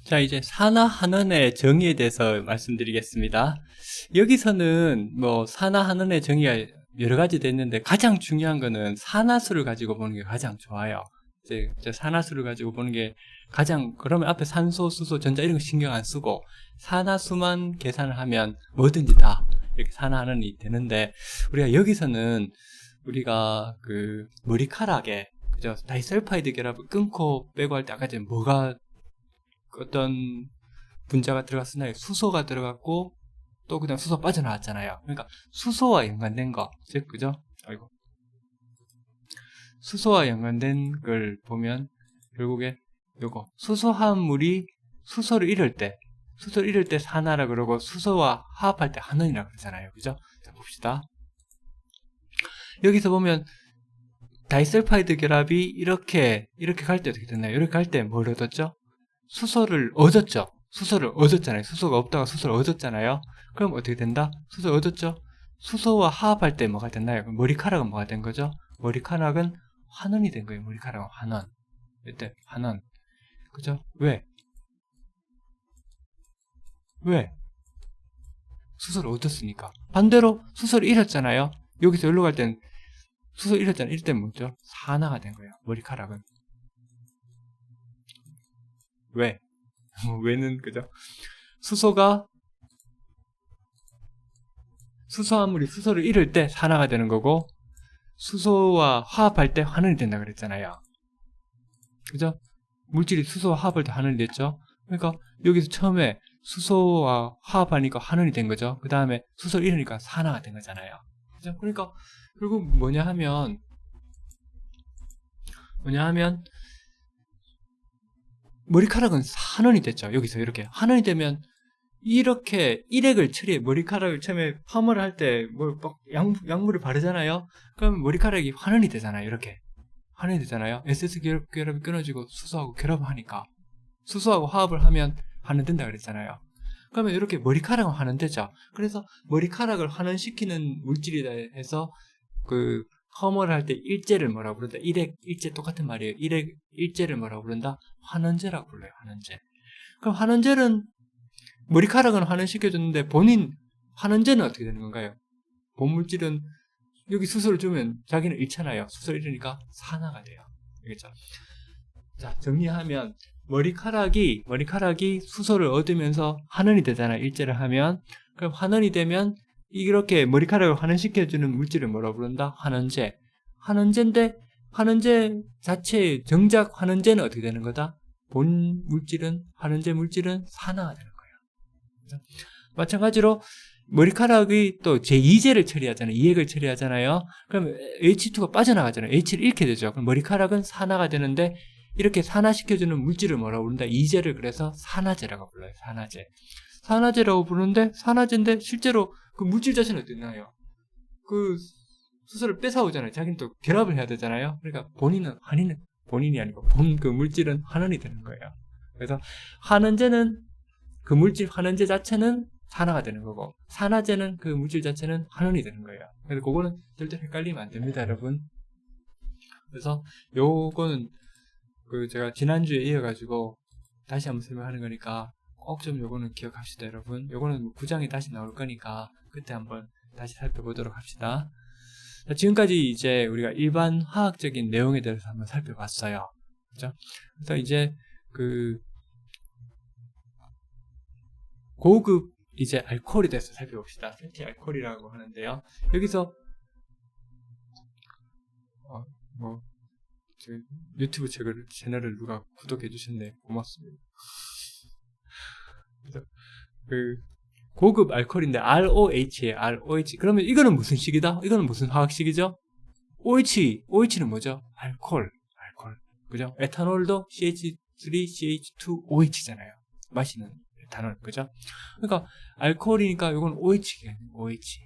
자, 이제 산화한원의 정의에 대해서 말씀드리겠습니다. 여기서는 뭐 산화한원의 정의가 여러 가지 됐는데 가장 중요한 거는 산화수를 가지고 보는 게 가장 좋아요. 이제 산화수를 가지고 보는 게 가장, 그러면 앞에 산소, 수소, 전자 이런 거 신경 안 쓰고 산화수만 계산을 하면 뭐든지 다 이렇게 산화한원이 되는데, 우리가 여기서는 우리가 그 머리카락에 그죠? 다이설파이드 결합을 끊고 빼고 할 때 아까 전에 뭐가 어떤 분자가 들어갔으나 수소가 들어갔고 또 그냥 수소 빠져나왔잖아요. 그러니까 수소와 연관된 거, 즉 그죠? 아이고. 수소와 연관된 걸 보면 결국에 요거 수소화합물이 수소를 잃을 때 산화라 그러고 수소와 화합할 때 한원이라 그러잖아요. 그죠? 자, 봅시다. 여기서 보면 다이설파이드 결합이 이렇게 갈 때 어떻게 됐나요? 이렇게 갈 때 뭘 얻었죠? 수소를 얻었죠. 수소를 얻었잖아요. 수소가 없다가 수소를 얻었잖아요. 그럼 어떻게 된다? 수소를 얻었죠. 수소와 화합할 때 뭐가 됐나요? 머리카락은 뭐가 된 거죠? 머리카락은 환원이 된 거예요. 머리카락은 환원. 이때 환원. 그죠? 왜? 수소를 얻었으니까. 반대로 수소를 잃었잖아요. 여기서 여기로 갈 땐 수소를 잃었잖아요. 이럴 땐 뭐죠? 산화가 된 거예요. 머리카락은. 왜? 왜는 그죠? 수소화물이 수소를 잃을 때 산화가 되는 거고, 수소와 화합할 때 환원이 된다 그랬잖아요. 그죠? 물질이 수소와 화합할 때 환원이 됐죠? 그러니까 여기서 처음에 수소와 화합하니까 환원이 된 거죠. 그 다음에 수소를 잃으니까 산화가 된 거잖아요. 그죠? 그러니까 결국 뭐냐 하면 머리카락은 환원이 됐죠. 여기서 이렇게 환원이 되면 이렇게 일액을 처리해. 머리카락을 처음에 펌을 할 때 약물을 바르잖아요. 그럼 머리카락이 환원이 되잖아요. 이렇게 환원이 되잖아요. SS 결합이 끊어지고 수소하고 결합을 하니까 수소하고 화합을 하면 환원된다 그랬잖아요. 그러면 이렇게 머리카락은 환원되죠. 그래서 머리카락을 환원시키는 물질이다 해서 그 펌을 할 때 일제를 뭐라고 부른다? 일액, 일제 똑같은 말이에요. 일액, 일제를 뭐라고 부른다? 환원제라고 불러요. 환원제. 그럼 환원제는 머리카락은 환원시켜줬는데 환원제는 어떻게 되는 건가요? 본물질은 여기 수소를 주면 자기는 잃잖아요. 수소를 잃으니까 산화가 돼요. 알겠죠? 자, 정리하면 머리카락이 수소를 얻으면서 환원이 되잖아요. 일제를 하면. 그럼 환원이 되면 이렇게 머리카락을 환원시켜주는 물질을 뭐라고 부른다? 환원제. 환원제인데 환원제 자체의 정작 환원제는 어떻게 되는 거다? 본 물질은, 환원제 물질은 산화가 되는 거예요. 마찬가지로 머리카락이 또 제2제를 처리하잖아요. 이액을 처리하잖아요. 그럼 H2가 빠져나가잖아요. H를 잃게 되죠. 그럼 머리카락은 산화가 되는데 이렇게 산화시켜주는 물질을 뭐라고 부른다? 이제를 그래서 산화제라고 불러요. 산화제. 산화제라고 부르는데 산화제인데 실제로 그 물질 자체는 어떻게 되나요? 그 수소를 뺏어오잖아요. 자기는 또 결합을 해야 되잖아요. 그러니까 본인이 아니고 그 물질은 환원이 되는 거예요. 그래서 환원제는 그 물질 환원제 자체는 산화가 되는 거고, 산화제는 그 물질 자체는 환원이 되는 거예요. 그래서 그거는 절대 헷갈리면 안 됩니다, 여러분. 그래서 요거는 그 제가 지난주에 이어가지고 다시 한번 설명하는 거니까 꼭 좀 요거는 기억합시다, 여러분. 요거는 9장에 다시 나올 거니까 그때 한번 다시 살펴보도록 합시다. 자, 지금까지 이제 우리가 일반 화학적인 내용에 대해서 한번 살펴봤어요. 그죠? 그래서 이제 그 고급 이제 알코올에 대해서 살펴봅시다. 패티 알코올이라고 하는데요. 여기서 유튜브 채널을 누가 구독해 주셨네. 고맙습니다. 그래서 그 고급 알코올인데 ROH예요. ROH. 그러면 이거는 무슨 식이다? 이거는 무슨 화학식이죠? OH는 뭐죠? 알코올. 그죠? 에탄올도 CH3CH2OH잖아요. 마시는 에탄올. 그죠? 그러니까 알코올이니까 이건 OH예요. OH.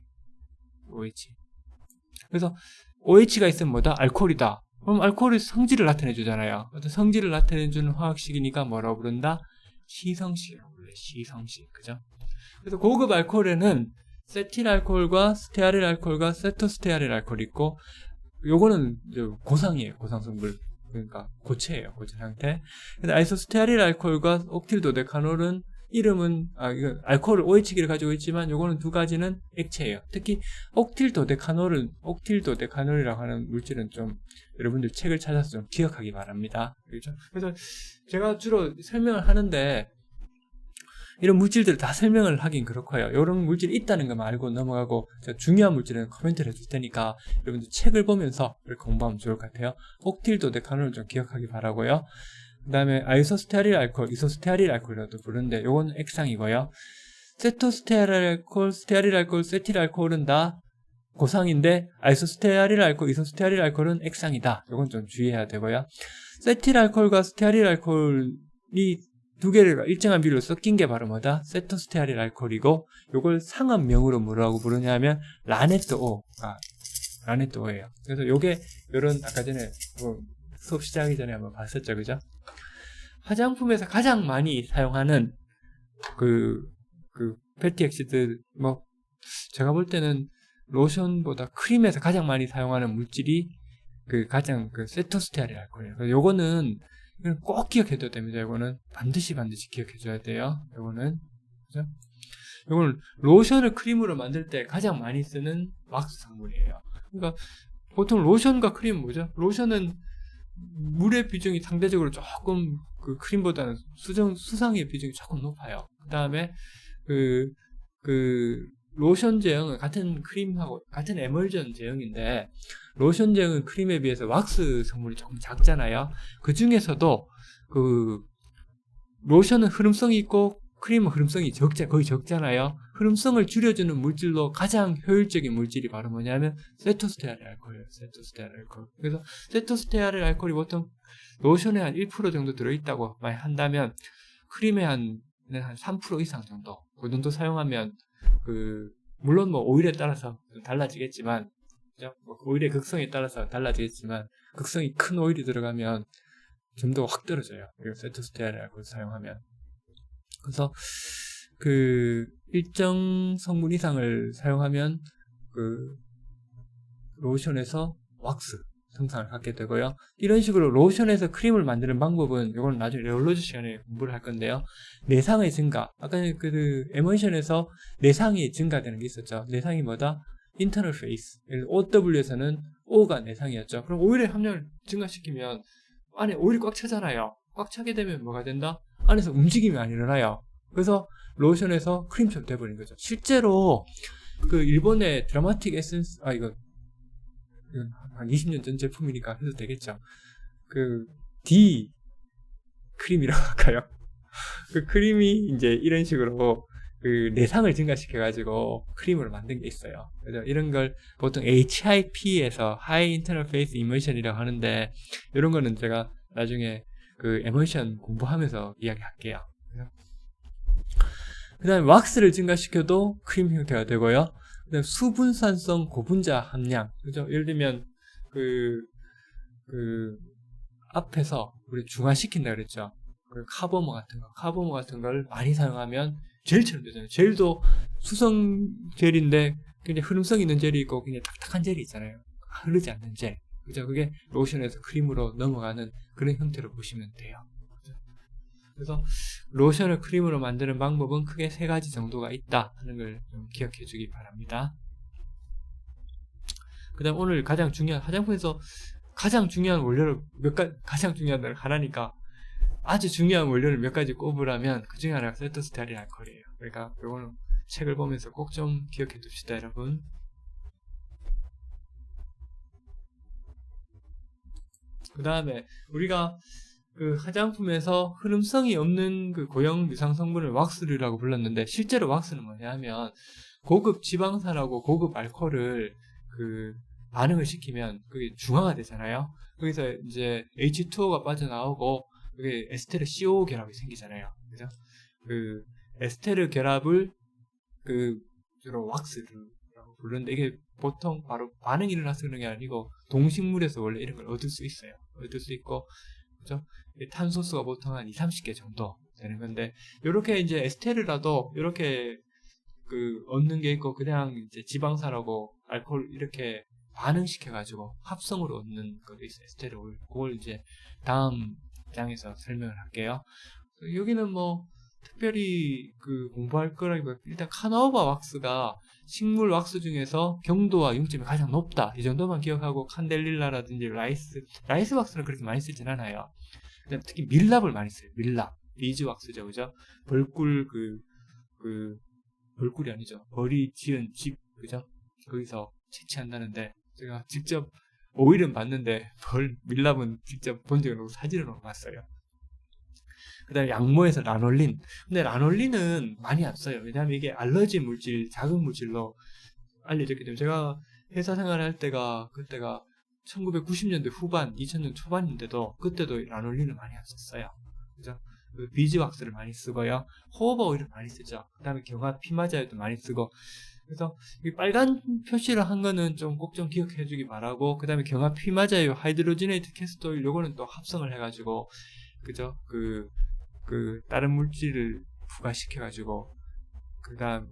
그래서 OH가 있으면 뭐다? 알코올이다. 그럼 알코올이 성질을 나타내 주잖아요. 어떤 성질을 나타내 주는 화학식이니까 뭐라고 부른다? 시성식이라고 불러요. 시성식. 그죠? 그래서 고급 알코올에는 세틸 알코올과 스테아릴 알코올과 세토스테아릴 알코올이 있고, 요거는 고상이에요. 고상 성분. 그러니까 고체예요. 고체 상태. 근데 아이소스테아릴 알코올과 옥틸도데카놀은 이름은 이거 알코올 OH기를 가지고 있지만 요거는 두 가지는 액체예요. 특히 옥틸도데카놀이라고 하는 물질은 좀 여러분들 책을 찾아서 좀 기억하기 바랍니다. 그렇죠? 그래서 제가 주로 설명을 하는데 이런 물질들을 다 설명을 하긴 그렇고요. 이런 물질이 있다는 것만 알고 넘어가고 제가 중요한 물질은 코멘트를 해줄 테니까 여러분들 책을 보면서 이렇게 공부하면 좋을 것 같아요. 옥틸도데카놀을 좀 기억하기 바라고요. 그 다음에 아이소스테아릴 알코올, 이소스테아릴 알코올이라도 부르는데 이건 액상이고요. 세토스테아릴 알코올, 스테아릴 알코올, 세틸 알코올은 다 고상인데 아이소스테아릴 알코올, 이소스테아릴 알코올은 액상이다. 이건 좀 주의해야 되고요. 세틸 알코올과 스테아릴 알코올이 두 개를 일정한 비율로 섞인 게 바로 뭐다? 세토스테아릴 알코올이고 요걸 상업명으로 뭐라고 부르냐면 라네토오예요. 그래서 요게 요런 아까 전에 수업 시작하기 전에 한번 봤었죠, 그죠? 화장품에서 가장 많이 사용하는 패티엑시드 제가 볼 때는 로션보다 크림에서 가장 많이 사용하는 물질이 가장 세토스테아릴 알코올이에요. 그래서 요거는 꼭 기억해둬야 됩니다. 요거는 반드시 기억해줘야 돼요. 요거는 그죠? 요거는 로션을 크림으로 만들 때 가장 많이 쓰는 왁스 성분이에요. 그러니까 보통 로션과 크림은 뭐죠? 로션은 물의 비중이 상대적으로 조금 크림보다는 수상의 비중이 조금 높아요. 그 다음에 로션 제형은 같은 크림하고 같은 에멀전 제형인데 로션 제형은 크림에 비해서 왁스 성분이 조금 작잖아요. 그 중에서도 로션은 흐름성이 있고 크림은 흐름성이 거의 적잖아요. 흐름성을 줄여주는 물질로 가장 효율적인 물질이 바로 뭐냐면 세토스테아릴 알코올이에요. 세토스테아릴 알코올. 그래서 세토스테아릴 알코올이 보통 로션에 한 1% 정도 들어있다고 많이 한다면 크림에 한 3% 이상 정도 그 정도 사용하면 물론 오일에 따라서 달라지겠지만 그죠? 오일의 극성에 따라서 달라지겠지만 극성이 큰 오일이 들어가면 점도가 확 떨어져요. 세토스테아릴 알코올 사용하면. 그래서 일정 성분 이상을 사용하면 로션에서 왁스 성상을 갖게 되고요. 이런 식으로 로션에서 크림을 만드는 방법은 이건 나중에 레올로즈 시간에 공부를 할 건데요. 내상의 증가. 아까 에멀션에서 내상이 증가되는 게 있었죠. 내상이 뭐다? 인터널 페이스. OW에서는 O가 내상이었죠. 그럼 오일의 함량을 증가시키면 안에 오일이 꽉 차잖아요. 꽉 차게 되면 뭐가 된다? 안에서 움직임이 안 일어나요. 그래서 로션에서 크림처럼 돼버린 거죠. 실제로 일본의 드라마틱 에센스 이건 한 20년 전 제품이니까 해도 되겠죠. D 크림이라고 할까요? 크림이 이제 이런 식으로 내상을 증가시켜가지고 크림으로 만든 게 있어요. 그래서 이런 걸 보통 HIP에서 High Interface Emulsion이라고 하는데 이런 거는 제가 나중에 에멀션 공부하면서 이야기할게요. 그 다음에 왁스를 증가시켜도 크림 형태가 되고요. 그 다음에 수분산성 고분자 함량. 그죠? 예를 들면, 앞에서 우리 중화시킨다 그랬죠. 카보모 같은 걸 많이 사용하면 젤처럼 되잖아요. 젤도 수성 젤인데 굉장히 흐름성 있는 젤이 있고 굉장히 딱딱한 젤이 있잖아요. 흐르지 않는 젤. 그죠? 그게 로션에서 크림으로 넘어가는 그런 형태로 보시면 돼요. 그죠? 그래서 로션을 크림으로 만드는 방법은 크게 3가지 정도가 있다 하는 걸 좀 기억해 주기 바랍니다. 그 다음 오늘 가장 중요한 화장품에서 가장 중요한 원료를 가장 중요한 걸 하나니까 아주 중요한 원료를 몇 가지 꼽으라면 그 중에 하나가 세토스테아릴 알코올이에요. 그러니까 이거는 책을 보면서 꼭 좀 기억해 둡시다, 여러분. 그 다음에 우리가 화장품에서 흐름성이 없는 고형 유상 성분을 왁스류라고 불렀는데 실제로 왁스는 뭐냐 하면 고급 지방산하고 고급 알코올을 반응을 시키면 그게 중화가 되잖아요. 거기서 이제 H2O가 빠져나오고 그게 에스테르 CO 결합이 생기잖아요. 그죠? 에스테르 결합을 주로 왁스류라고 부르는데 이게 보통 바로 반응이 일어나서 그런 게 아니고 동식물에서 원래 이런 걸 얻을 수 있어요. 얻을 수 있고 그죠? 탄소수가 보통 한 20-30개 정도 되는 건데 요렇게 이제 에스테르라도 요렇게 얻는 게 있고 그냥 이제 지방산하고 알코올 이렇게 반응시켜가지고 합성으로 얻는 것도 있어요. 에스테르 오일. 그걸 이제 다음 장에서 설명을 할게요. 여기는 뭐 특별히 그 공부할 거라기보다 일단 카나우바 왁스가 식물 왁스 중에서 경도와 융점이 가장 높다. 이 정도만 기억하고 칸델릴라라든지 라이스 왁스는 그렇게 많이 쓰진 않아요. 특히 밀랍을 많이 써요. 밀랍. 비즈 왁스죠. 그죠? 벌꿀 벌꿀이 아니죠. 벌이 지은 집. 그죠? 거기서 채취한다는데 제가 직접 오일은 봤는데 밀랍은 직접 본 적은 없고 사진으로 봤어요. 그 다음에 양모에서 라놀린. 근데 라놀린은 많이 안 써요. 왜냐하면 이게 알러지 물질, 자극 물질로 알려졌기 때문에. 제가 회사 생활할 때가 그때가 1990년대 후반, 2000년 초반인데도 그때도 라놀린을 많이 안 썼어요. 그죠? 비즈 왁스를 많이 쓰고요. 호호바 오일을 많이 쓰죠. 그 다음에 경화 피마자유도 많이 쓰고. 그래서 이 빨간 표시를 한 거는 좀 꼭 좀 기억해 주기 바라고, 그 다음에 경화 피마자유, 하이드로지네이트 캐스터 오일, 요거는 또 합성을 해가지고, 그죠? 다른 물질을 부과시켜가지고,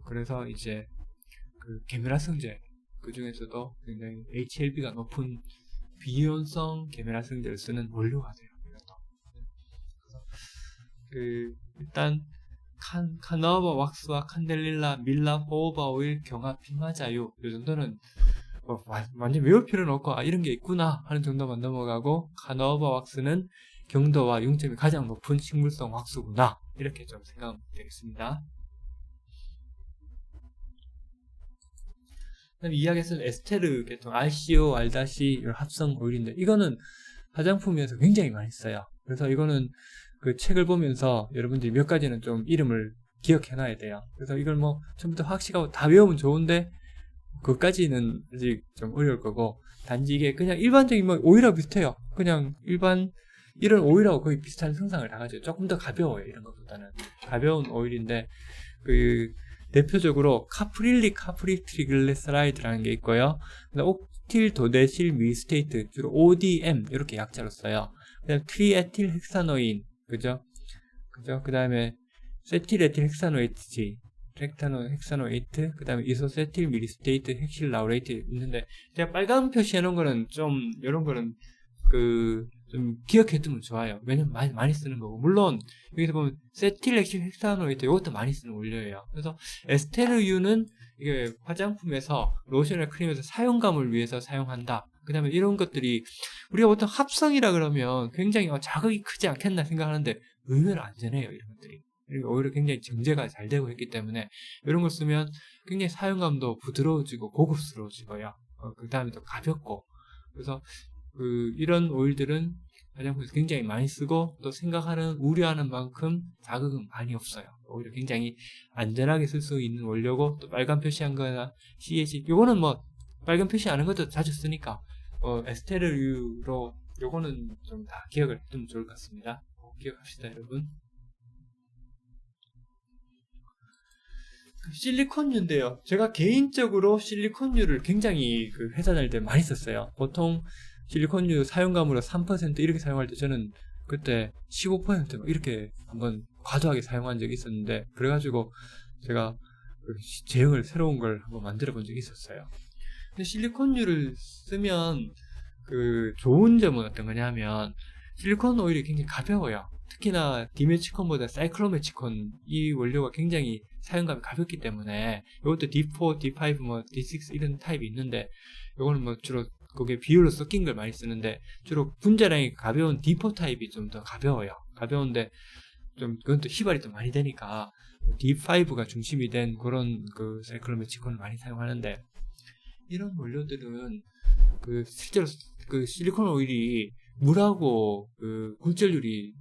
그래서 이제, 계면활성제, 그 중에서도 굉장히 HLB가 높은 비이온성 계면활성제를 쓰는 원료가 돼요. 그래서, 일단, 카나우바 왁스와 칸델릴라, 밀랍, 호호바 오일, 경화 피마자유, 이 정도는 뭐 완전 외울 필요는 없고, 이런 게 있구나 하는 정도만 넘어가고, 카나우바 왁스는 경도와 융점이 가장 높은 식물성 왁스구나, 이렇게 좀 생각하면 되겠습니다. 그다음에 이야기에서는 에스테르 계통 RCO, R-, 합성 오일인데, 이거는 화장품에서 굉장히 많이 써요. 그래서 이거는 그 책을 보면서 여러분들이 몇 가지는 좀 이름을 기억해 놔야 돼요. 그래서 이걸 뭐 처음부터 확실하고 다 외우면 좋은데, 그것까지는 아직 좀 어려울 거고, 단지 이게 그냥 일반적인 뭐 오일하고 비슷해요. 그냥 이런 오일하고 거의 비슷한 성상을 다 가지고 조금 더 가벼워요. 이런 것보다는 가벼운 오일인데, 대표적으로 카프릴리카프리트리글레세라이드라는 게 있고요. 옥틸도데실 미스테이트, 주로 ODM 이렇게 약자로 써요. 그다음 트리에틸 헥사노인, 그죠? 그 다음에 세틸에틸 헥사노에이트, 헥사노에이트, 그 다음에 이소세틸 미리스테이트, 헥실 라우레이트 있는데, 제가 빨간 표시해 놓은 거는 좀 이런 거는 좀 기억해 두면 좋아요. 왜냐면 많이 쓰는 거고. 물론 여기서 보면 세틸엑실 헥사노이드, 이것도 많이 쓰는 원료예요. 그래서 에스테르유는 이게 화장품에서 로션이나 크림에서 사용감을 위해서 사용한다. 그 다음에 이런 것들이 우리가 보통 합성이라 그러면 굉장히 자극이 크지 않겠나 생각하는데 의외로 안전해요. 이런 것들이. 오히려 굉장히 정제가 잘 되고 있기 때문에 이런 걸 쓰면 굉장히 사용감도 부드러워지고 고급스러워지고요. 그 다음에 또 가볍고. 그래서 이런 오일들은 화장품에서 굉장히 많이 쓰고, 또 우려하는 만큼 자극은 많이 없어요. 오히려 굉장히 안전하게 쓸 수 있는 원료고, 또 빨간 표시한 거나 CAC, 요거는 뭐 빨간 표시 안 한 것도 자주 쓰니까 에스테르유로 요거는 좀 다 기억을 해두면 좋을 것 같습니다. 기억합시다, 여러분. 실리콘유인데요. 제가 개인적으로 실리콘유를 굉장히 회사 다닐 때 많이 썼어요. 보통 실리콘유 사용감으로 3% 이렇게 사용할 때 저는 그때 15% 이렇게 한번 과도하게 사용한 적이 있었는데, 그래가지고 제가 제형을 새로운 걸 한번 만들어 본 적이 있었어요. 근데 실리콘유를 쓰면 좋은 점은 어떤 거냐면, 실리콘 오일이 굉장히 가벼워요. 특히나 디메치콘보다 사이클로메치콘, 이 원료가 굉장히 사용감이 가볍기 때문에, 이것도 D4, D5, D6 이런 타입이 있는데, 이거는 주로 거기에 비율로 섞인 걸 많이 쓰는데, 주로 분자량이 가벼운 D4 타입이 좀 더 가벼워요. 가벼운데 그건 또 휘발이 또 많이 되니까 D5가 중심이 된 그런 사이클로메치콘을 많이 사용하는데, 이런 원료들은 실제로 실리콘 오일이 물하고 굴절률이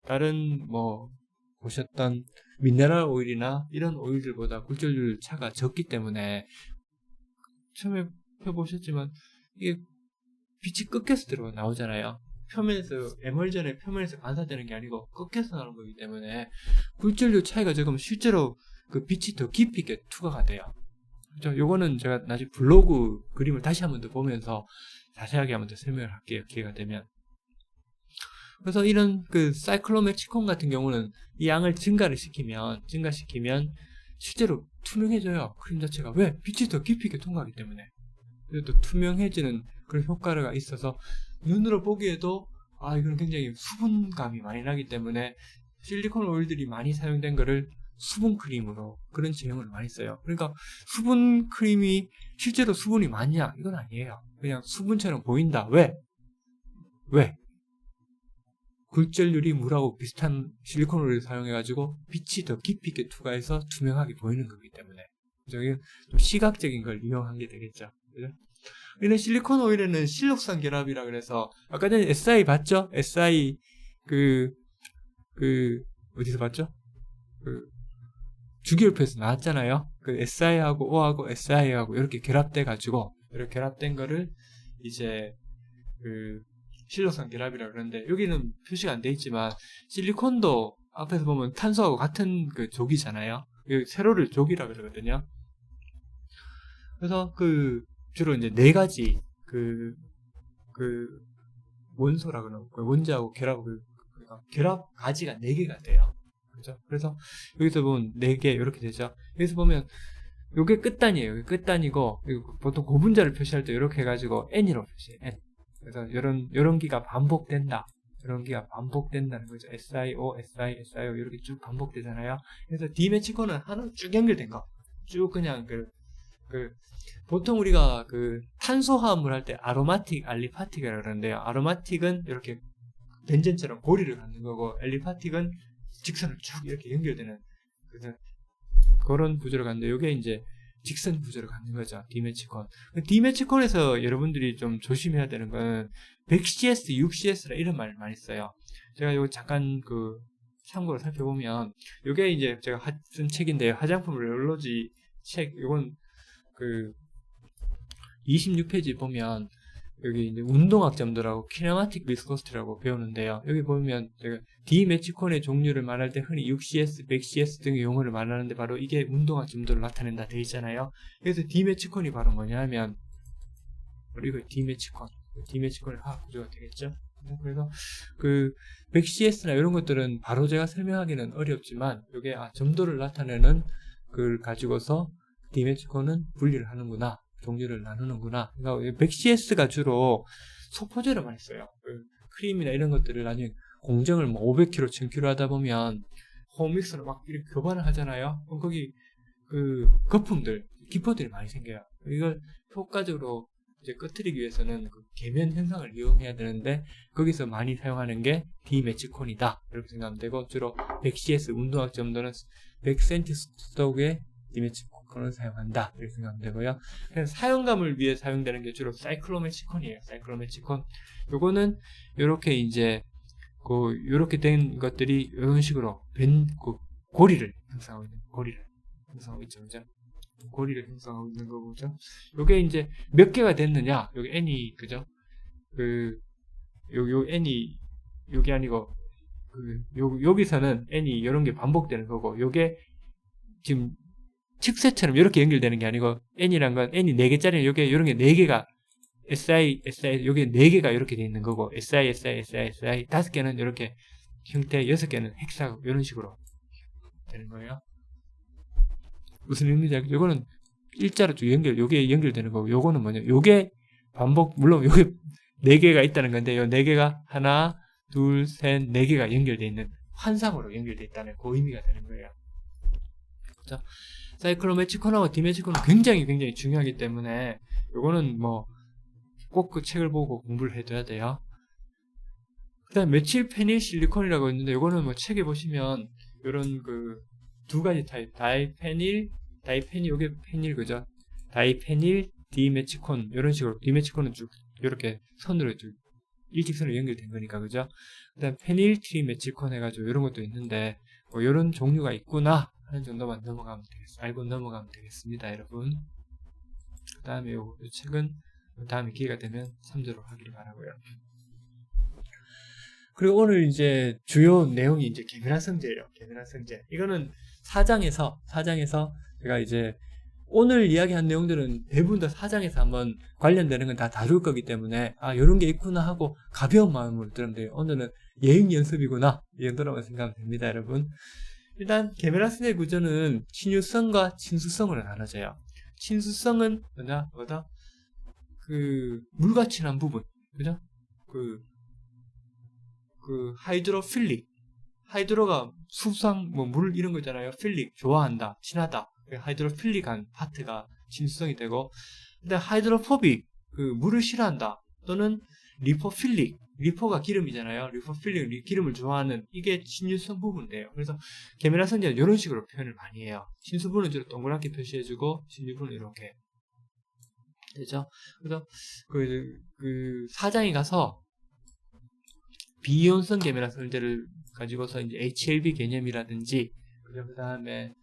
다른 보셨던 미네랄 오일이나 이런 오일들보다 굴절률 차가 적기 때문에, 처음에 펴보셨지만 이게 빛이 꺾여서 나오잖아요. 에멀전의 표면에서 반사되는 게 아니고 꺾여서 나오는 거기 때문에 굴절률 차이가 적으면 실제로 빛이 더 깊이 있게 투과가 돼요. 그렇죠? 요거는 제가 나중에 블로그 그림을 다시 한번 더 보면서 자세하게 한번 더 설명을 할게요. 기회가 되면. 그래서 이런 사이클로메치콘 같은 경우는 이 양을 증가시키면 실제로 투명해져요. 크림 자체가. 왜? 빛이 더 깊이 있게 통과하기 때문에. 또 투명해지는 그런 효과가 있어서 눈으로 보기에도 이건 굉장히 수분감이 많이 나기 때문에 실리콘 오일들이 많이 사용된 거를 수분 크림으로 그런 제형을 많이 써요. 그러니까 수분 크림이 실제로 수분이 많냐? 이건 아니에요. 그냥 수분처럼 보인다. 왜? 굴절률이 물하고 비슷한 실리콘 오일을 사용해가지고 빛이 더 깊이 있게 투과해서 투명하게 보이는 거기 때문에 저기 좀 시각적인 걸 이용한 게 되겠죠. 그죠? 이런 실리콘 오일에는 실록산 결합이라 그래서 아까 전에 SI 봤죠? SI 어디서 봤죠? 주기율표에서 나왔잖아요. SI하고 O하고 SI하고 이렇게 결합돼 가지고 이렇게 결합된 거를 이제 실록산 결합이라 그러는데 여기는 표시가 안 돼 있지만 실리콘도 앞에서 보면 탄소하고 같은 족이잖아요. 세로를 족이라 그러거든요. 그래서 주로 이제 네 가지 원소라 그러는 원자하고 결합 가지가 4개가 돼요. 그죠? 그래서 여기서 보면 4개 이렇게 되죠. 여기서 보면 요게 끝단이에요. 요게 끝단이고 보통 고분자를 표시할 때 이렇게 해가지고 N이라고 표시해요. N. 그래서 요런 기가 반복된다. 이런 기가 반복된다는 거죠. SiO, SiO 이렇게 쭉 반복되잖아요. 그래서 디메치콘은 하나 쭉 연결된 거. 쭉 그냥 보통 우리가 탄소화합물 할 때 아로마틱, 알리파틱이라고 그러는데요. 아로마틱은 이렇게 벤젠처럼 고리를 갖는 거고, 알리파틱은 직선을 쭉 이렇게 연결되는 그런 구조를 갖는데, 이게 이제 직선 구조를 갖는 거죠. 디메치콘. 디메치콘에서 여러분들이 좀 조심해야 되는 건 100CS, 6CS라 이런 말 많이 써요. 제가 이거 잠깐 참고로 살펴보면, 이게 이제 제가 쓴 책인데요. 화장품 렐로지 책, 이건 26페이지 보면 여기 이제 운동학 점도라고 키네마틱 비스코시티라고 배우는데요. 여기 보면 제가 디메치콘의 종류를 말할 때 흔히 6CS, 100CS 등의 용어를 말하는데 바로 이게 운동학 점도를 나타낸다 되어 있잖아요. 그래서 디메치콘이 바로 뭐냐면 그리고 디메치콘의 화학 구조가 되겠죠. 그래서 100CS나 이런 것들은 바로 제가 설명하기는 어렵지만 이게 점도를 나타내는 걸 가지고서 디메치콘은 분리를 하는구나. 종류를 나누는구나. 그러니까 100CS가 주로 소포제로 많이 써요. 크림이나 이런 것들을 나중에 공정을 500kg, 1000kg 하다 보면 홈믹스로 막 이렇게 교반을 하잖아요. 그럼 거기 거품들, 기포들이 많이 생겨요. 이걸 효과적으로 이제 꺼뜨리기 위해서는 계면 현상을 이용해야 되는데 거기서 많이 사용하는 게 디메치콘이다. 이렇게 생각하면 되고 주로 100CS 운동학 점도는 100cm 스톡에 디메치콘을 사용한다 이렇게 생각하면 되고요. 그래서 사용감을 위해 사용되는 게 주로 사이클로메치콘이에요. 사이클로메치콘. 요거는 요렇게 이제 요렇게 된 것들이 이런 식으로 고리를 형성하고 있죠, 그죠? 고리를 형성하고 있는 거죠. 요게 이제 몇 개가 됐느냐? 요게 N이 그죠? 요 N이 요게 아니고 여기서는 N이 이런 게 반복되는 거고 요게 지금 칙세처럼 이렇게 연결되는 게 아니고 N이란 건 N이 4개짜리 요게 이런 게 4개가 SI, 요게 4개가 이렇게 돼 있는 거고 SI, 5개는 이렇게 형태, 6개는 헥사 이런 식으로 되는 거예요. 무슨 의미인지 알겠죠? 요거는 일자로 쭉 요게 연결되는 거고 요거는 뭐냐? 요게 물론 요게 4개가 있다는 건데 요 4개가 하나, 둘, 셋, 4개가 연결되어 있는 환상으로 연결되어 있다는 그 의미가 되는 거예요. 그렇죠? 사이클로메치콘하고 디메치콘은 굉장히 중요하기 때문에 요거는 꼭 그 책을 보고 공부를 해둬야 돼요. 그 다음 메칠페닐 실리콘이라고 있는데 요거는 책에 보시면 요런 두 가지 타입 다이페닐 요게 페닐 그죠? 다이페닐 디메치콘 요런 식으로 디메치콘은 쭉 이렇게 선으로 쭉 일직선으로 연결된 거니까 그죠? 그 다음 페닐 트리메치콘 해가지고 이런 것도 있는데 요런 종류가 있구나 하는 정도만 알고 넘어가면 되겠습니다, 여러분. 그 다음에 요 책은 다음에 기회가 되면 참조를 하기를 바라고요. 그리고 오늘 이제 주요 내용이 이제 계면활성제예요. 계면활성제. 이거는 4장에서 제가 이제 오늘 이야기한 내용들은 대부분 다 4장에서 한번 관련되는 건 다 다룰 거기 때문에 이런 게 있구나 하고 가벼운 마음으로 들으면 돼요. 오늘은 예행 연습이구나 이 정도로만 생각하면 됩니다, 여러분. 일단 계면활성제 구조는 친유성과 친수성으로 나눠져요. 친수성은 뭐다? 그 물과 친한 부분, 그죠? 하이드로필릭, 하이드로가 수상 뭐 물 이런 거 있잖아요. 필릭 좋아한다, 친하다. 하이드로필릭한 파트가 친수성이 되고, 근데 하이드로포빅 그 물을 싫어한다 또는 리포필릭, 리포가 기름이잖아요. 리포필릭 기름을 좋아하는 이게 친유성 부분이에요. 그래서 계면활성제는 이런 식으로 표현을 많이 해요. 친수분은 주로 동그랗게 표시해주고 친유분은 이렇게 되죠. 그래서 그 사장이 가서 비이온성 계면활성제를 가지고서 이제 HLB 개념이라든지 그 다음에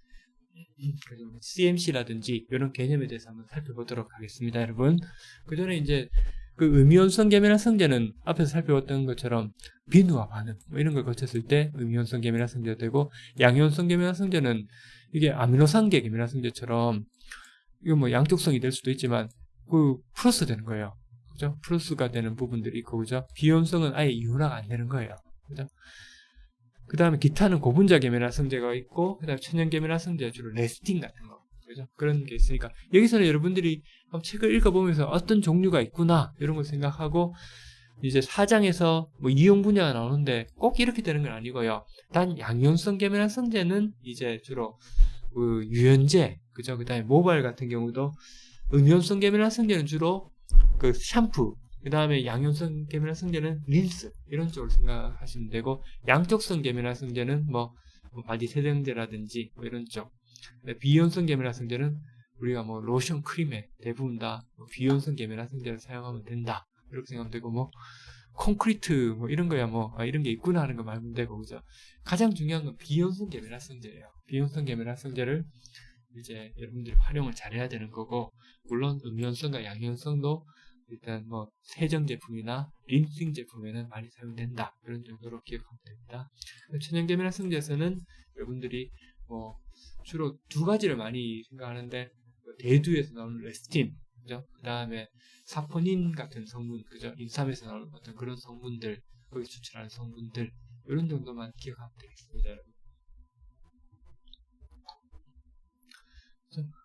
CMC라든지 이런 개념에 대해서 한번 살펴보도록 하겠습니다, 여러분. 그 전에 이제 그 음이온성 계면활성제는 앞에서 살펴봤던 것처럼 비누와 반응 뭐 이런 걸 거쳤을 때 음이온성 계면활성제가 되고, 양이온성 계면활성제는 이게 아미노산계 계면활성제처럼 이거 뭐 양쪽성이 될 수도 있지만 그 플러스 되는 거예요. 그죠? 플러스가 되는 부분들이 있고, 그죠? 비이온성은 아예 이온화가 안 되는 거예요. 그죠? 그 다음에 기타는 고분자 계면활성제가 있고, 그 다음에 천연 계면활성제 주로 레스틴 같은 거, 그죠? 그런 게 있으니까 여기서는 여러분들이 책을 읽어보면서 어떤 종류가 있구나 이런 걸 생각하고, 이제 4장에서 뭐 이용 분야가 나오는데 꼭 이렇게 되는 건 아니고요. 단 양이온성 계면활성제는 이제 주로 그 유연제, 그죠? 그 다음에 모발 같은 경우도 음이온성 계면활성제는 주로 그 샴푸, 그 다음에 양이온성 계면활성제는 린스 이런 쪽으로 생각하시면 되고, 양쪽성 계면활성제는 뭐 바디 세정제라든지 뭐 이런 쪽, 비이온성 계면활성제는 우리가 뭐 로션, 크림에 대부분 다 비이온성 계면활성제를 사용하면 된다 이렇게 생각하면 되고, 뭐 콘크리트 뭐 이런 거야 뭐 이런 게 있구나 하는 거 말면 되고, 그죠? 가장 중요한 건 비이온성 계면활성제예요. 비이온성 계면활성제를 이제 여러분들이 활용을 잘해야 되는 거고, 물론 음이온성과 양이온성도 일단 뭐 세정 제품이나 린싱 제품에는 많이 사용된다 이런 정도로 기억하면 됩니다. 천연 계면활성제에서는 여러분들이 뭐 주로 두 가지를 많이 생각하는데, 대두에서 나오는 레스틴, 그죠? 그 다음에 사포닌 같은 성분, 그죠? 인삼에서 나오는 어떤 그런 성분들, 거기 추출하는 성분들, 이런 정도만 기억하면 되겠습니다, 여러분.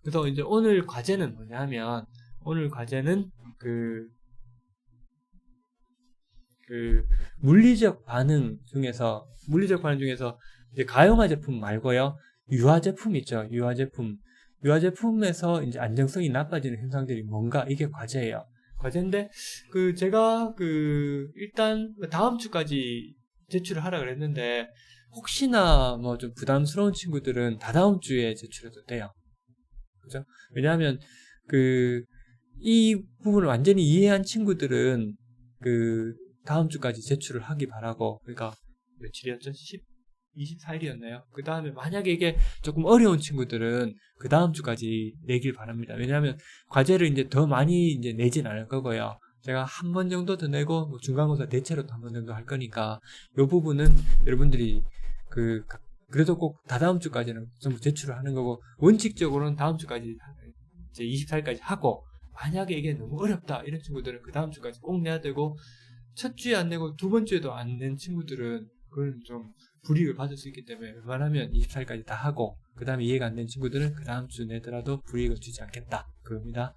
그래서 이제 오늘 과제는 뭐냐면, 오늘 과제는 그 물리적 반응 중에서 이제 가용화 제품 말고요, 유화 제품 있죠. 유화 제품에서 이제 안정성이 나빠지는 현상들이 뭔가, 이게 과제예요. 과제인데 제가 일단 다음 주까지 제출을 하라 그랬는데, 혹시나 뭐 좀 부담스러운 친구들은 다다음 주에 제출해도 돼요. 그죠? 왜냐하면 이 부분을 완전히 이해한 친구들은 다음 주까지 제출을 하기 바라고, 그러니까 며칠이었죠? 24일이었나요? 그 다음에 만약에 이게 조금 어려운 친구들은 그 다음 주까지 내길 바랍니다. 왜냐하면 과제를 이제 더 많이 이제 내진 않을 거고요. 제가 한 번 정도 더 내고 뭐 중간고사 대체로 한 번 정도 할 거니까, 이 부분은 여러분들이 그래도 꼭 다다음 주까지는 전부 제출을 하는 거고, 원칙적으로는 다음 주까지 이제 24일까지 하고, 만약에 이게 너무 어렵다 이런 친구들은 그 다음 주까지 꼭 내야 되고, 첫 주에 안 내고 두 번째에도 안 낸 친구들은 그건 좀 불이익을 받을 수 있기 때문에 웬만하면 24일까지 다 하고, 그 다음에 이해가 안 된 친구들은 그 다음 주 내더라도 불이익을 주지 않겠다 그겁니다.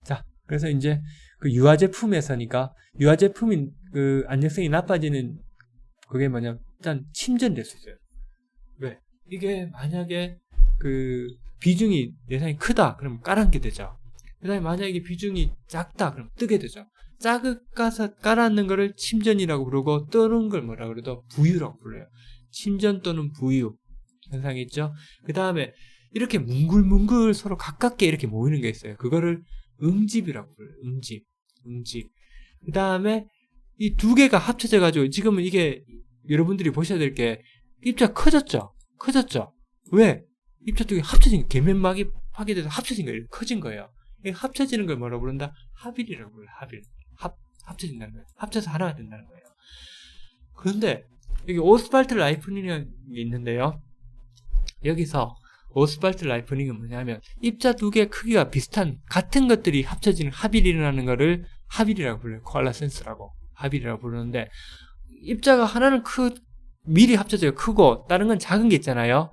자, 그래서 이제 유화 제품에서니까, 유화 제품인 안정성이 나빠지는 그게 뭐냐면, 일단 침전될 수 있어요. 왜? 이게 만약에 비중이 예상이 크다 그러면 깔아앉게 되죠. 그 다음에 만약에 이게 비중이 작다 그러면 뜨게 되죠. 작아서 깔아앉는 거를 침전이라고 부르고, 뜨는 걸 뭐라 그래도 부유라고 불러요. 침전 또는 부유 현상이 있죠. 그 다음에 이렇게 뭉글뭉글 서로 가깝게 이렇게 모이는 게 있어요. 그거를 응집이라고 불러요. 응집. 그 다음에 이 두 개가 합쳐져 가지고, 지금은 이게 여러분들이 보셔야 될 게, 입자가 커졌죠. 왜? 입자 두 개 합쳐진, 계면막이 파괴돼서 합쳐진 거예요. 커진 거예요. 합쳐지는 걸 뭐라고 부른다? 합일이라고 불러요. 합일. 합쳐진다는 거예요. 합쳐서 하나가 된다는 거예요. 그런데 여기 오스팔트 라이프닝이 있는데요. 여기서 오스팔트 라이프닝은 뭐냐면, 입자 두 개의 크기가 비슷한 같은 것들이 합쳐지는 합일이 일어나는 거를 합일이라고 불러요. 코알라센스라고 합일이라고 부르는데, 입자가 하나는 미리 합쳐져요. 크고 다른 건 작은 게 있잖아요.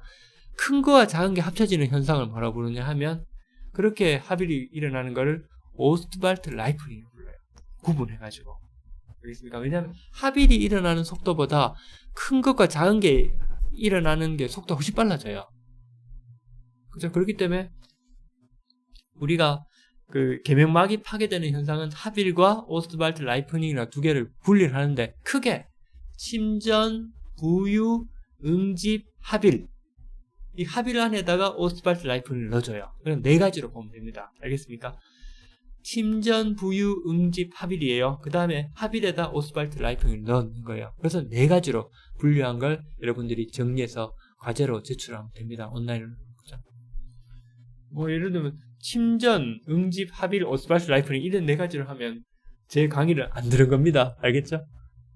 큰 거와 작은 게 합쳐지는 현상을 뭐라고 부르냐 하면, 그렇게 합일이 일어나는 거를 오스트발트 라이프닝을 불러요. 구분해가지고. 알겠습니까? 왜냐하면 합일이 일어나는 속도보다 큰 것과 작은 게 일어나는 게 속도가 훨씬 빨라져요. 그죠? 그렇기 때문에 우리가 그 계명막이 파괴되는 현상은 합일과 오스트발트 라이프닝이나 두 개를 분리를 하는데 크게 침전, 부유, 응집, 합일 이 합일 안에다가 오스트발트 라이프닝을 넣어줘요. 그럼 네 가지로 보면 됩니다. 알겠습니까? 침전, 부유, 응집, 합일이에요. 그 다음에 합일에다 오스발트 라이프닝을 넣는 거예요. 그래서 네 가지로 분류한 걸 여러분들이 정리해서 과제로 제출하면 됩니다. 온라인으로. 뭐 예를 들면 침전, 응집, 합일, 오스발트 라이프닝 이런 네 가지를 하면 제 강의를 안 들은 겁니다. 알겠죠?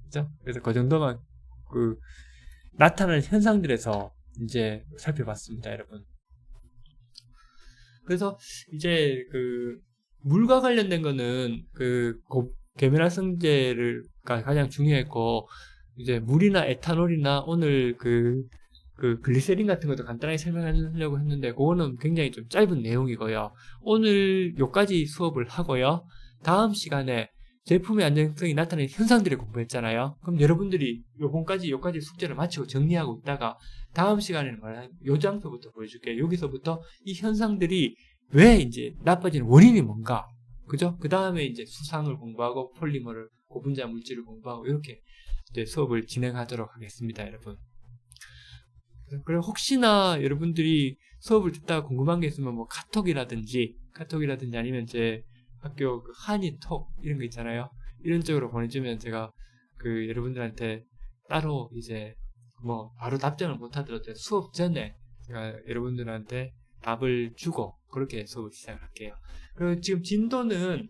그죠? 그래서 그 정도만 그 나타나는 현상들에서 이제 살펴봤습니다, 여러분. 그래서 이제 그 물과 관련된 거는 그 계면활성제가 가장 중요했고 이제 물이나 에탄올이나 오늘 그 글리세린 같은 것도 간단하게 설명하려고 했는데 그거는 굉장히 좀 짧은 내용이고요. 오늘 요까지 수업을 하고요. 다음 시간에 제품의 안정성이 나타나는 현상들을 공부했잖아요. 그럼 여러분들이 요까지 숙제를 마치고 정리하고 있다가 다음 시간에는 요 장표부터 보여줄게요. 여기서부터 이 현상들이 왜 이제 나빠지는 원인이 뭔가, 그죠? 그 다음에 이제 수상을 공부하고 폴리머를 고분자 물질을 공부하고 이렇게 이제 수업을 진행하도록 하겠습니다, 여러분. 그리고 혹시나 여러분들이 수업을 듣다가 궁금한 게 있으면 뭐 카톡이라든지 아니면 제 학교 그 한이톡 이런 거 있잖아요. 이런 쪽으로 보내주면 제가 그 여러분들한테 따로 이제 뭐 바로 답장을 못 하더라도 수업 전에 제가 여러분들한테 답을 주고 그렇게 수업을 시작할게요. 그리고 지금 진도는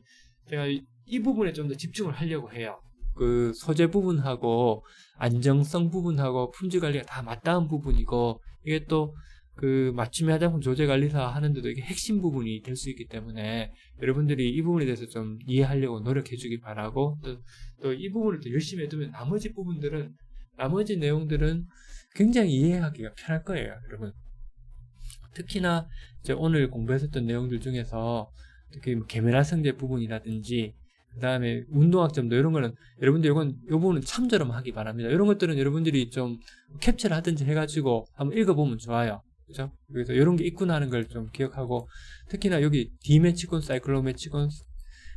제가 이 부분에 좀 더 집중을 하려고 해요. 그 소재 부분하고 안정성 부분하고 품질 관리가 다 맞닿은 부분이고 이게 또 그 맞춤 화장품 조제 관리사 하는데도 이게 핵심 부분이 될 수 있기 때문에 여러분들이 이 부분에 대해서 좀 이해하려고 노력해 주기 바라고 또 이 부분을 더 열심히 해두면 나머지 내용들은 굉장히 이해하기가 편할 거예요, 여러분. 특히나 이제 오늘 공부했었던 내용들 중에서 특히 뭐 계면활성제 부분이라든지 그 다음에 운동학점도 이런 거는 여러분들 요 부분은 참조로만 하기 바랍니다. 이런 것들은 여러분들이 좀 캡처를 하든지 해가지고 한번 읽어보면 좋아요. 그죠? 그래서 이런 게 있구나 하는 걸 좀 기억하고 특히나 여기 디메치곤, 사이클로메치곤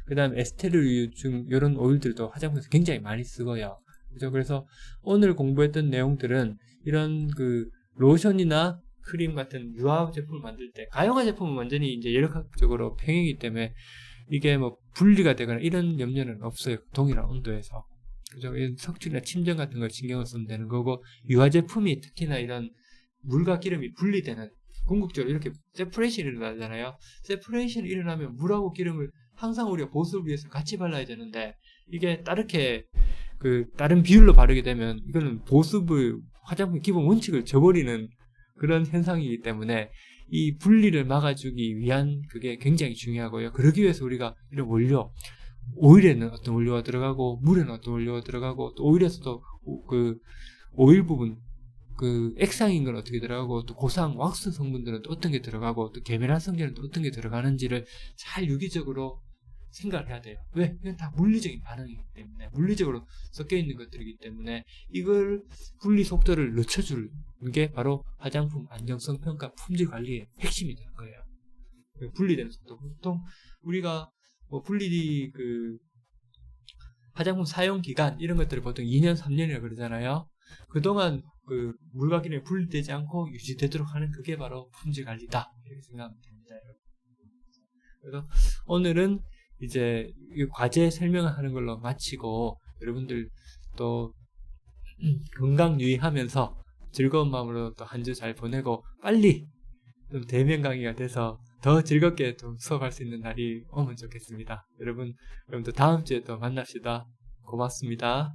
그 다음에 에스테르유 중 이런 오일들도 화장품에서 굉장히 많이 쓰고요. 그죠? 그래서 오늘 공부했던 내용들은 이런 그 로션이나 크림 같은 유화 제품을 만들 때 가용화 제품은 완전히 이제 열역학적으로 평이기 때문에 이게 뭐 분리가 되거나 이런 염려는 없어요. 동일한 온도에서. 그죠? 석출이나 침전 같은 걸 신경을 쓰면 되는 거고 유화 제품이 특히나 이런 물과 기름이 분리되는 궁극적으로 이렇게 세퍼레이션이 일어나잖아요. 세퍼레이션이 일어나면 물하고 기름을 항상 우리가 보습을 위해서 같이 발라야 되는데 이게 다른 비율로 바르게 되면 이거는 보습의 화장품 기본 원칙을 저버리는 그런 현상이기 때문에 이 분리를 막아주기 위한 그게 굉장히 중요하고요. 그러기 위해서 우리가 이런 오일에는 어떤 원료가 들어가고 물에는 어떤 원료가 들어가고 또 오일에서도 그 오일 부분 그 액상인 건 어떻게 들어가고 또 고상 왁스 성분들은 또 어떤 게 들어가고 또 계면활성제는 또 어떤 게 들어가는지를 잘 유기적으로 생각을 해야 돼요. 왜? 이건 다 물리적인 반응이기 때문에 물리적으로 섞여 있는 것들이기 때문에 이걸 분리 속도를 늦춰주는 게 바로 화장품 안정성 평가 품질 관리의 핵심이 되는 거예요. 분리되는 속도. 보통 우리가 뭐 화장품 사용 기간 이런 것들을 보통 2년, 3년이라고 그러잖아요. 그동안 그 물과 기름이 분리되지 않고 유지되도록 하는 그게 바로 품질 관리다. 이렇게 생각하면 됩니다, 여러분. 그래서 오늘은 이제 이 과제 설명을 하는 걸로 마치고 여러분들 또 건강 유의하면서 즐거운 마음으로 또 한 주 잘 보내고 빨리 좀 대면 강의가 돼서 더 즐겁게 좀 수업할 수 있는 날이 오면 좋겠습니다. 여러분 또 다음 주에 또 만납시다. 고맙습니다.